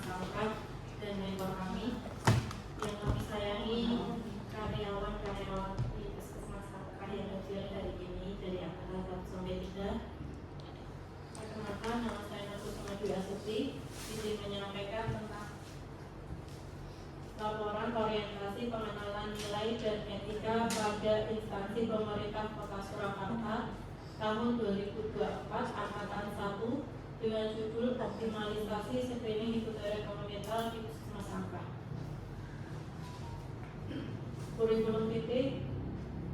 pangkat dan mentor kami yang kami sayangi, karyawan-karyawan di Puskesmas Sangkah yang hadir hari ini dari angkatan 1 sampai 3. Perkenalkan, nama saya Nurkusuma Dwi Astuti, izin menyampaikan tentang laporan orientasi pengenalan nilai dan etika pada instansi pemerintah Kota Surakarta tahun 2024 angkatan 1 dengan judul optimalisasi screening hipotera komunitas di Puskesmas Sangkah. Kurikulum vitae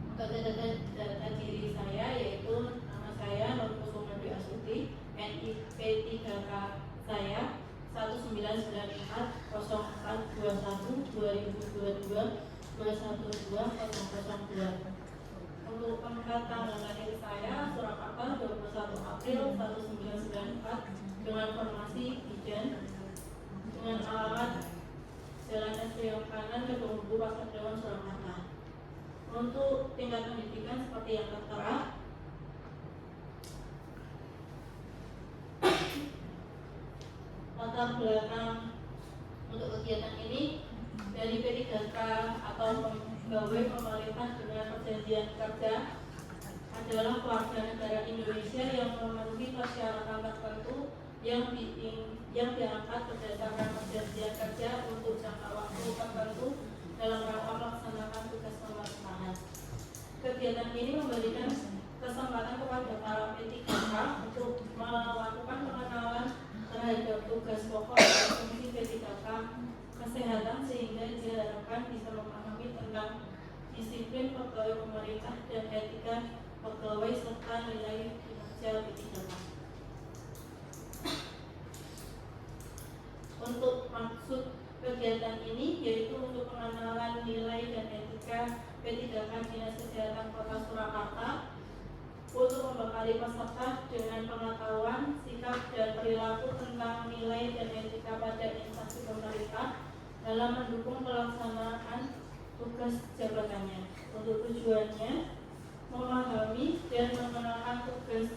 untuk data diri saya yaitu nama saya Nurkusuma Dwi Astuti, NIP 3K saya 1994 0421 2022 212 002. Untuk pengangkat tanggal lahir saya Surakarta 21 April 1994 dengan formasi bidan dengan alamat Jalan SD Kanan Gedung Buku Pasar Dewan Surakarta. Untuk tingkat pendidikan seperti yang tertera, latar belakang untuk kegiatan ini dari P3K atau pegawai pemerintah dengan perjanjian kerja adalah warga negara Indonesia yang memenuhi persyaratan tertentu yang diangkat berdasarkan perjanjian kerja untuk jangka waktu tertentu dalam rangka melaksanakan tugas pemerintahan. Kegiatan ini memberikan kesempatan kepada para P3K untuk melakukan pengenalan terhadap tugas pokok dan fungsi P3K kesehatan sehingga diharapkan bisa memahami tentang disiplin pegawai pemerintah dan etika pegawai serta nilai kinerja P3K. Untuk maksud kegiatan ini yaitu untuk pengenalan nilai dan etika P3K Dinas Kesehatan Kota Surakarta untuk membekali peserta dengan pengetahuan, sikap, dan perilaku tentang nilai dan etika pada instansi pemerintah dalam mendukung pelaksanaan tugas jabatannya. Untuk tujuannya, memahami dan mengenalkan tugas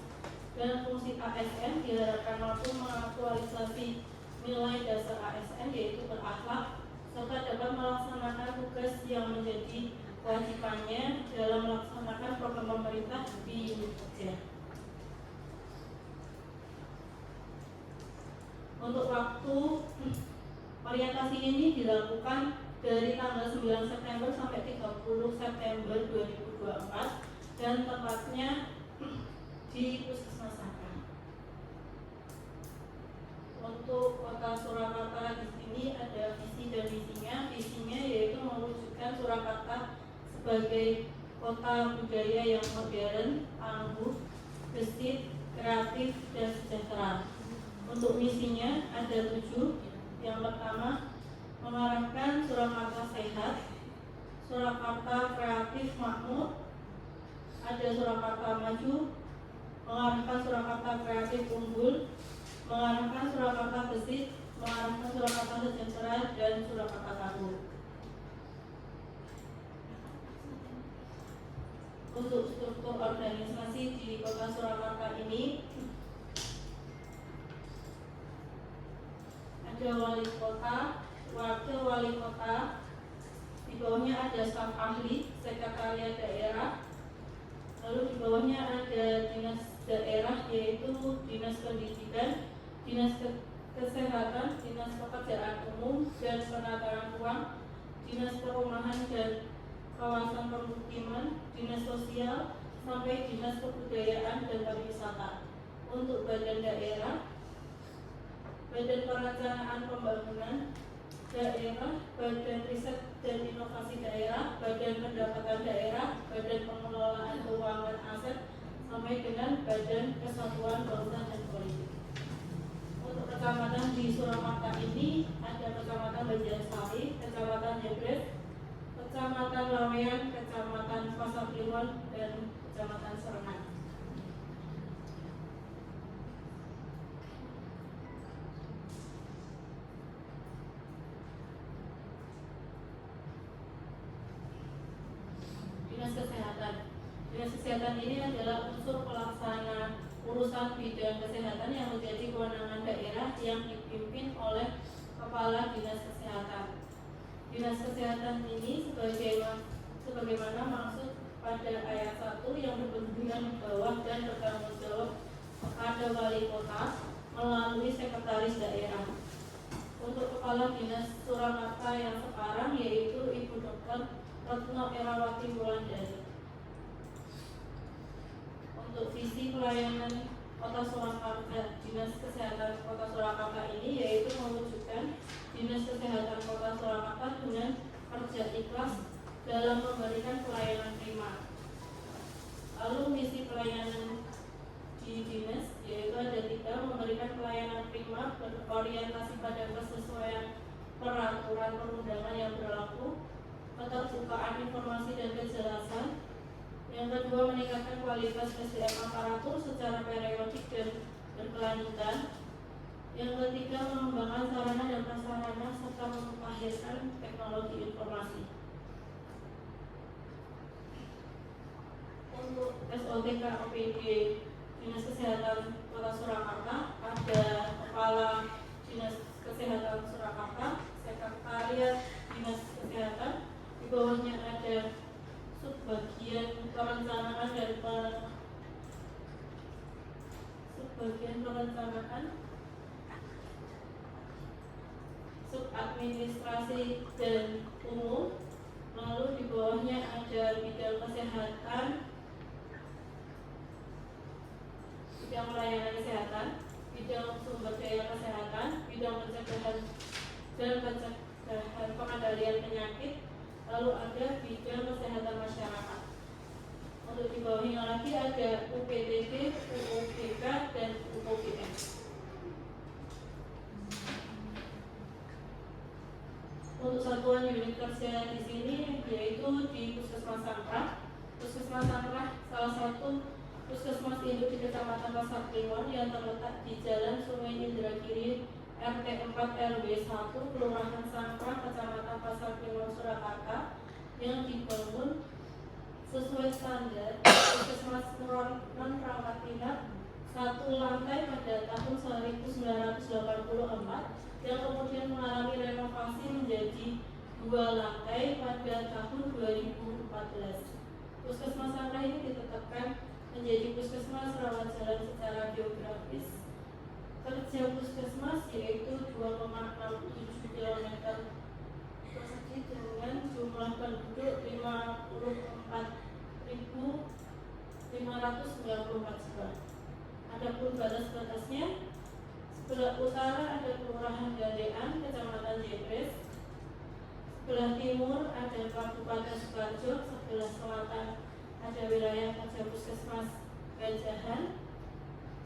dan fungsi ASN diharapkan mampu mengaktualisasi nilai dasar ASN yaitu berakhlak serta dapat melaksanakan tugas yang menjadi kewajibannya dalam melaksanakan program pemerintah di unit kerja. Untuk waktu orientasi ini dilakukan dari tanggal 9 September sampai 30 September 2024 dan tempatnya di Puskesmas Sangkah. Untuk Kota Surakarta di sini ada visi dan misinya. Visinya yaitu mewujudkan Surakarta sebagai kota budaya yang modern, tangguh, gesit, kreatif, dan sejahtera. Untuk misinya ada 7. Yang pertama, mengarahkan Surakarta sehat, Surakarta kreatif makmur, ada Surakarta maju, mengarahkan Surakarta kreatif unggul, mengarahkan Surakarta gesit, mengarahkan Surakarta sejahtera, dan Surakarta tangguh. Untuk struktur organisasi di Kota Surakarta ini ada wali kota, wakil wali kota, di bawahnya ada staf ahli, sekretariat daerah, lalu di bawahnya ada dinas daerah yaitu dinas pendidikan, dinas kesehatan, dinas pekerjaan umum dan penataan ruang, dinas perumahan dan kawasan permukiman, dinas sosial, sampai dinas kebudayaan dan pariwisata. Untuk badan daerah, badan perencanaan pembangunan daerah, badan riset dan inovasi daerah, badan pendapatan daerah, badan pengelolaan keuangan aset, sampai dengan badan kesatuan bangsa dan politik. Untuk kecamatan di Surakarta ini ada Kecamatan Banjarsari, Kecamatan Jebres, Kecamatan Lawean, Kecamatan Pasar Kliwon, dan Kecamatan Serengan. Dinas Kesehatan. Dinas Kesehatan ini adalah unsur pelaksana urusan bidang kesehatan yang menjadi kewenangan daerah yang dipimpin oleh Kepala Dinas Kesehatan. Dinas Kesehatan ini sebagaimana maksud pada ayat 1 yang berkepentingan di bawah dan bertanggung jawab kepada wali kota melalui sekretaris daerah. Untuk Kepala Dinas Surakarta yang sekarang yaitu Ibu Dr. Retno Erawati Wulandari. Untuk visi pelayanan Kota Surakarta, Dinas Kesehatan Kota Surakarta ini yaitu mewujudkan Dinas Kesehatan Kota Surakarta dengan kerja ikhlas dalam memberikan pelayanan prima. Lalu misi pelayanan di dinas yaitu ada 3, memberikan pelayanan prima berorientasi pada kesesuaian peraturan perundangan yang berlaku, keterbukaan informasi dan kejelasan. Yang kedua, meningkatkan kualitas SDM aparatur secara periodik dan berkelanjutan. Yang ketiga, mengembangkan sarana dan prasarana serta memahirkan teknologi informasi. Untuk SOTK OPD Dinas Kesehatan Kota Surakarta ada Kepala Dinas Kesehatan Surakarta, Sekretariat Dinas Kesehatan, di bawahnya ada subbagian perencanaan dan subadministrasi dan umum. Lalu di bawahnya ada bidang kesehatan, bidang pelayanan kesehatan, bidang sumber daya kesehatan, bidang pencegahan dan pengendalian penyakit. Lalu ada bidang kesehatan masyarakat. Untuk di bawahnya lagi ada UPTD, UOBK, dan UOBM. Untuk satuan unit kerja di sini yaitu di Puskesmas Sangkrah. Puskesmas Sangkrah salah satu puskesmas induk di Kecamatan Pasar Kliwon yang terletak di Jalan Sungai Indragiri RT 4 RW 1 Kelurahan Sangkrah, Kecamatan Pasar Kliwon, Surakarta, yang dibangun sesuai standar Puskesmas non-rawat inap 1 lantai pada tahun 1984 yang kemudian mengalami renovasi menjadi 2 lantai pada tahun 2014. Puskesmas Sangkrah ini ditetapkan menjadi puskesmas rawat jalan secara geografis. Kerja puskesmas yaitu 2,67 km persegi dengan jumlah penduduk 54.594 jiwa. Adapun batas-batasnya, sebelah utara ada Kelurahan Gandean, Kecamatan Jebres. Sebelah timur ada Kabupaten Sukoharjo, sebelah selatan ada wilayah kerja puskesmas Ganjahan.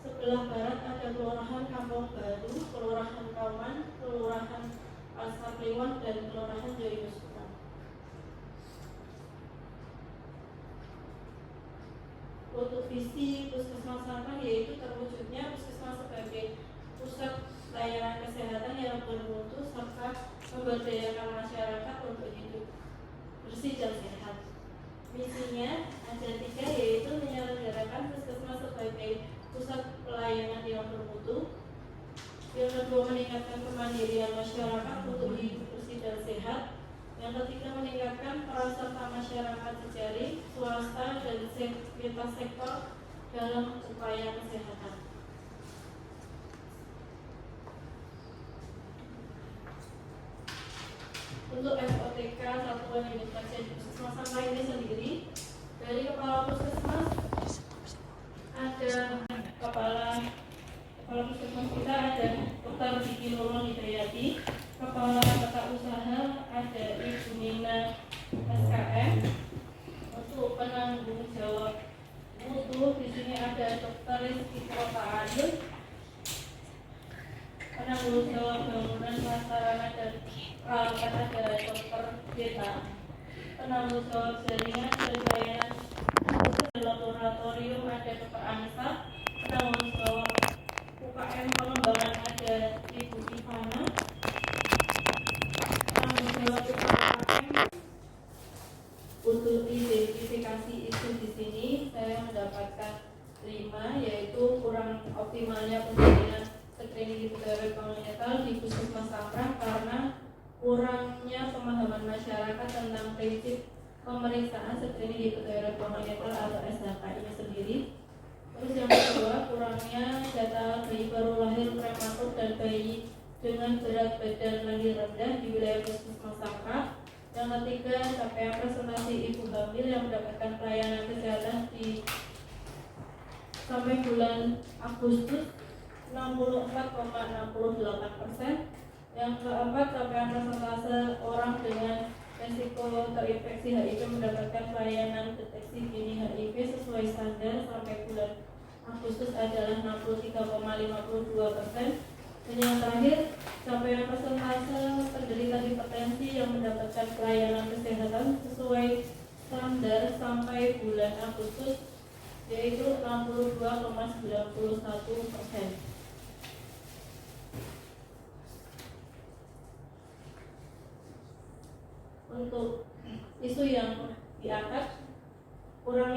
Sebelah barat ada Kelurahan Kampung Baru, Kelurahan Kauman, Kelurahan Pasar Kliwon, dan Kelurahan Joyosuka. Untuk visi Puskesmas Sangkrah yaitu terwujudnya puskesmas sebagai pusat layanan kesehatan yang bermutu serta memberdayakan masyarakat untuk hidup bersih dan sehat. Misinya ada 3 yaitu menyelenggarakan puskesmas sebagai pusat pelayanan yang bermutu. Yang kedua, meningkatkan kemandirian masyarakat untuk hidup bersih dan sehat. Yang ketiga, meningkatkan peran serta masyarakat jejaring, swasta, dan lintas sektor dalam upaya kesehatan. Untuk SOTK Satuan Unit Kerja di Puskesmas Sangkrah ini sendiri, dari Kepala Puskesmas ada Kepala Puskesmas kita ada Dr. Diki Nurul Hidayati. Kepala Tata Usaha ada Ibu Nina SKM. Untuk penanggung jawab mutu di sini ada Dr. Rizky Prota'adil. Penanggung jawab bangunan prasarana dan peralatan ada Dr. Deta. Penanggung jawab jaringan dan pelayanan laboratorium ada Dr. Anissa. Penanggung jawab UKM pengembangan ada Ibu Ivana. Penanggung jawab UKM untuk identifikasi isu di sini saya mendapatkan 5, yaitu kurang optimalnya penjaringan screening di pegawai komunitas di Puskesmas Sangkrah prinsip pemeriksaan screening hipotiroidkomonitor atau SHK ini sendiri. Terus yang kedua, kurangnya data bayi baru lahir prematur dan bayi dengan berat badan lahir rendah di wilayah Puskesmas Sangkrah. Yang ketiga, capaian presentasi ibu hamil yang mendapatkan pelayanan kesehatan di sampai bulan Agustus 64,68%. Yang keempat, capaian persentase orang dengan resiko terinfeksi HIV mendapatkan pelayanan deteksi dini HIV sesuai standar sampai bulan Agustus adalah 63,52%. Dan yang terakhir, capaian persentase penderita hipertensi yang mendapatkan pelayanan kesehatan sesuai standar sampai bulan Agustus yaitu 62,91%. Untuk isu yang diangkat, kurang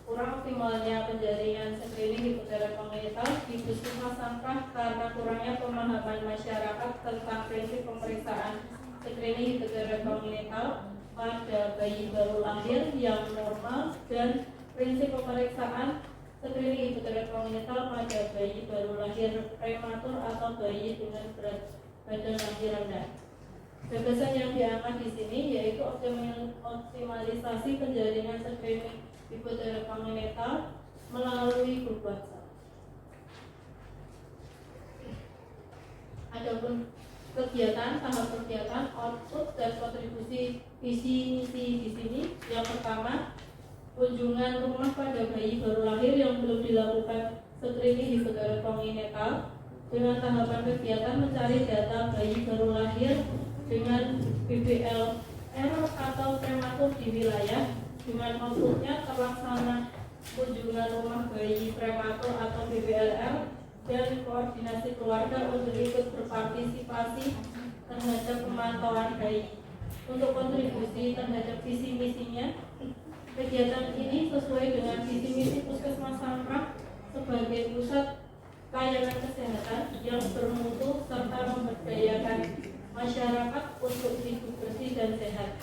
optimalnya penjaringan screening hipotiroidkomonitor di Puskesmas Sangkrah karena kurangnya pemahaman masyarakat tentang prinsip pemeriksaan screening hipotiroidkomonitor pada bayi baru lahir yang normal dan prinsip pemeriksaan screening hipotiroidkomonitor pada bayi baru lahir prematur atau bayi dengan berat badan lahir rendah. Gagasan yang diangkat di sini yaitu optimalisasi penjaringan screening hipotiroidkomonitor melalui grup WhatsApp. Adapun kegiatan, tahap kegiatan, output dan kontribusi visi misi di sini. Yang pertama, kunjungan rumah pada bayi baru lahir yang belum dilakukan screening hipotiroidkomonitor dengan tahapan kegiatan mencari data bayi baru lahir dengan BBLR atau prematur di wilayah, dengan outputnya terlaksana kunjungan rumah bayi prematur atau BBLR dan koordinasi keluarga untuk ikut berpartisipasi terhadap pemantauan bayi. Untuk kontribusi terhadap visi misinya, kegiatan ini sesuai dengan visi misi Puskesmas Sangkrah sebagai pusat layanan kesehatan yang bermutu serta memberdayakan masyarakat untuk hidup bersih dan sehat.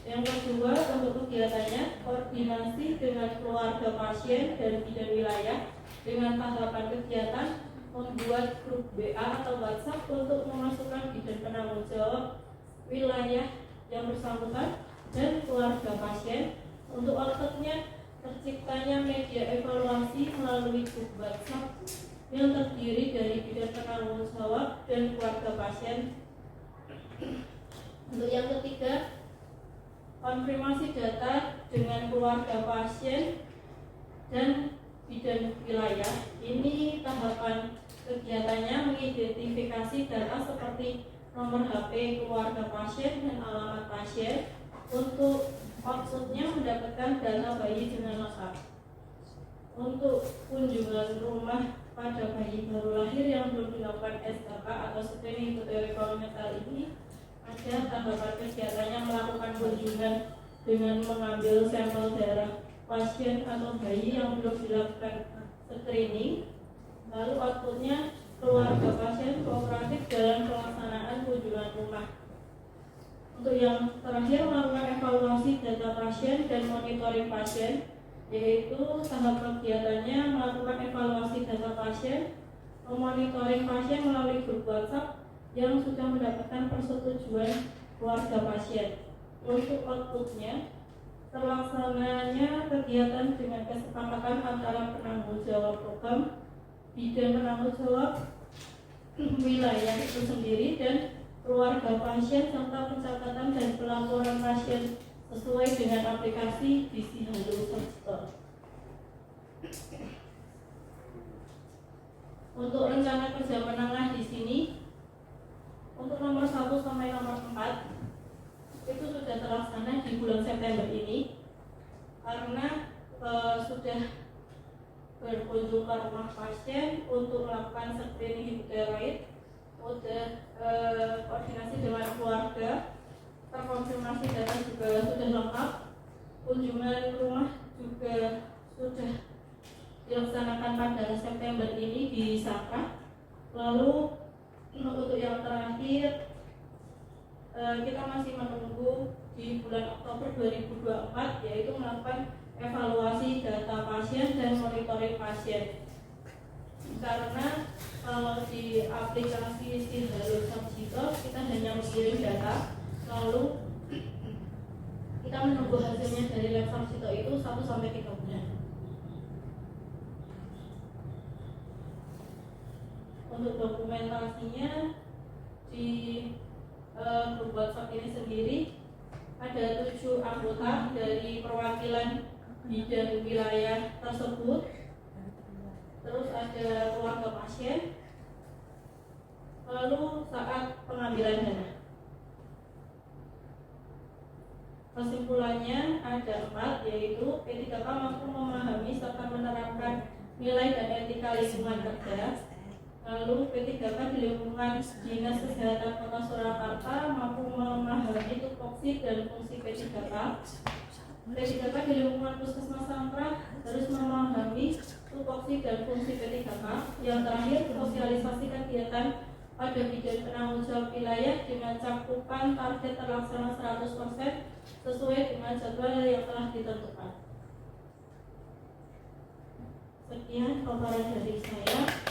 Yang kedua, untuk kegiatannya, koordinasi dengan keluarga pasien dan bidan wilayah dengan tahapan kegiatan membuat grup WA atau WhatsApp untuk memasukkan bidan penanggung jawab wilayah yang bersangkutan dan keluarga pasien. Untuk outputnya, terciptanya media evaluasi melalui grup WhatsApp yang terdiri dari bidan penanggung jawab dan keluarga pasien. Untuk yang ketiga, konfirmasi data dengan keluarga pasien dan bidan wilayah. Ini tahapan kegiatannya mengidentifikasi data seperti nomor HP keluarga pasien dan alamat pasien. Untuk outputnya mendapatkan data bayi dengan lengkap. Untuk kunjungan rumah pada bayi baru lahir yang belum dilakukan SHK atau screening hipotiroidkomonitor ini, ada tahapan kegiatannya melakukan kunjungan dengan mengambil sampel darah pasien atau bayi yang belum dilakukan screening. Lalu outputnya keluarga pasien kooperatif dalam pelaksanaan kunjungan rumah. Untuk yang terakhir, melakukan evaluasi data pasien dan monitoring pasien, yaitu tahap kegiatannya melakukan evaluasi data pasien, memonitoring pasien melalui grup WhatsApp yang sudah mendapatkan persetujuan keluarga pasien. Untuk outputnya, terlaksananya kegiatan dengan kesepakatan antara penanggung jawab program, bidan penanggung jawab wilayah itu sendiri dan keluarga pasien serta pencatatan dan pelaporan pasien sesuai dengan aplikasi Gizi Halo Sektor. Untuk rencana kerja menengah di sini, untuk nomor 1 sampai nomor 4 itu sudah terlaksana di bulan September ini karena sudah berkunjung ke rumah pasien untuk melakukan screening hipotiroid, sudah koordinasi dengan keluarga, terkonfirmasi data juga sudah lengkap, kunjungan rumah juga sudah dilaksanakan pada September ini di Sangkrah. Lalu untuk yang terakhir, kita masih menunggu di bulan Oktober 2024, yaitu melakukan evaluasi data pasien dan monitoring pasien. Karena kalau di aplikasi Halo Samsito kita hanya mengirim data, lalu kita menunggu hasilnya dari lab Samsito itu 1-3 bulan. Untuk dokumentasinya di grup WhatsApp ini sendiri ada 7 anggota dari perwakilan bidang wilayah tersebut. Terus ada keluarga pasien. Lalu saat pengambilan dana, kesimpulannya ada 4, yaitu P3K mampu memahami serta menerapkan nilai dan etika lingkungan kerja. Lalu P3K di lingkungan Dinas Kesehatan Kota Surakarta mampu memahami tupoksi dan fungsi P3K. P3K di lingkungan Puskesmas Sangkrah harus memahami tupoksi dan fungsi P3K. Yang terakhir, sosialisasi kegiatan pada bidang penanggung jawab wilayah dengan cakupan target terlaksana 100% sesuai dengan jadwal yang telah ditentukan. Sekian paparan dari saya.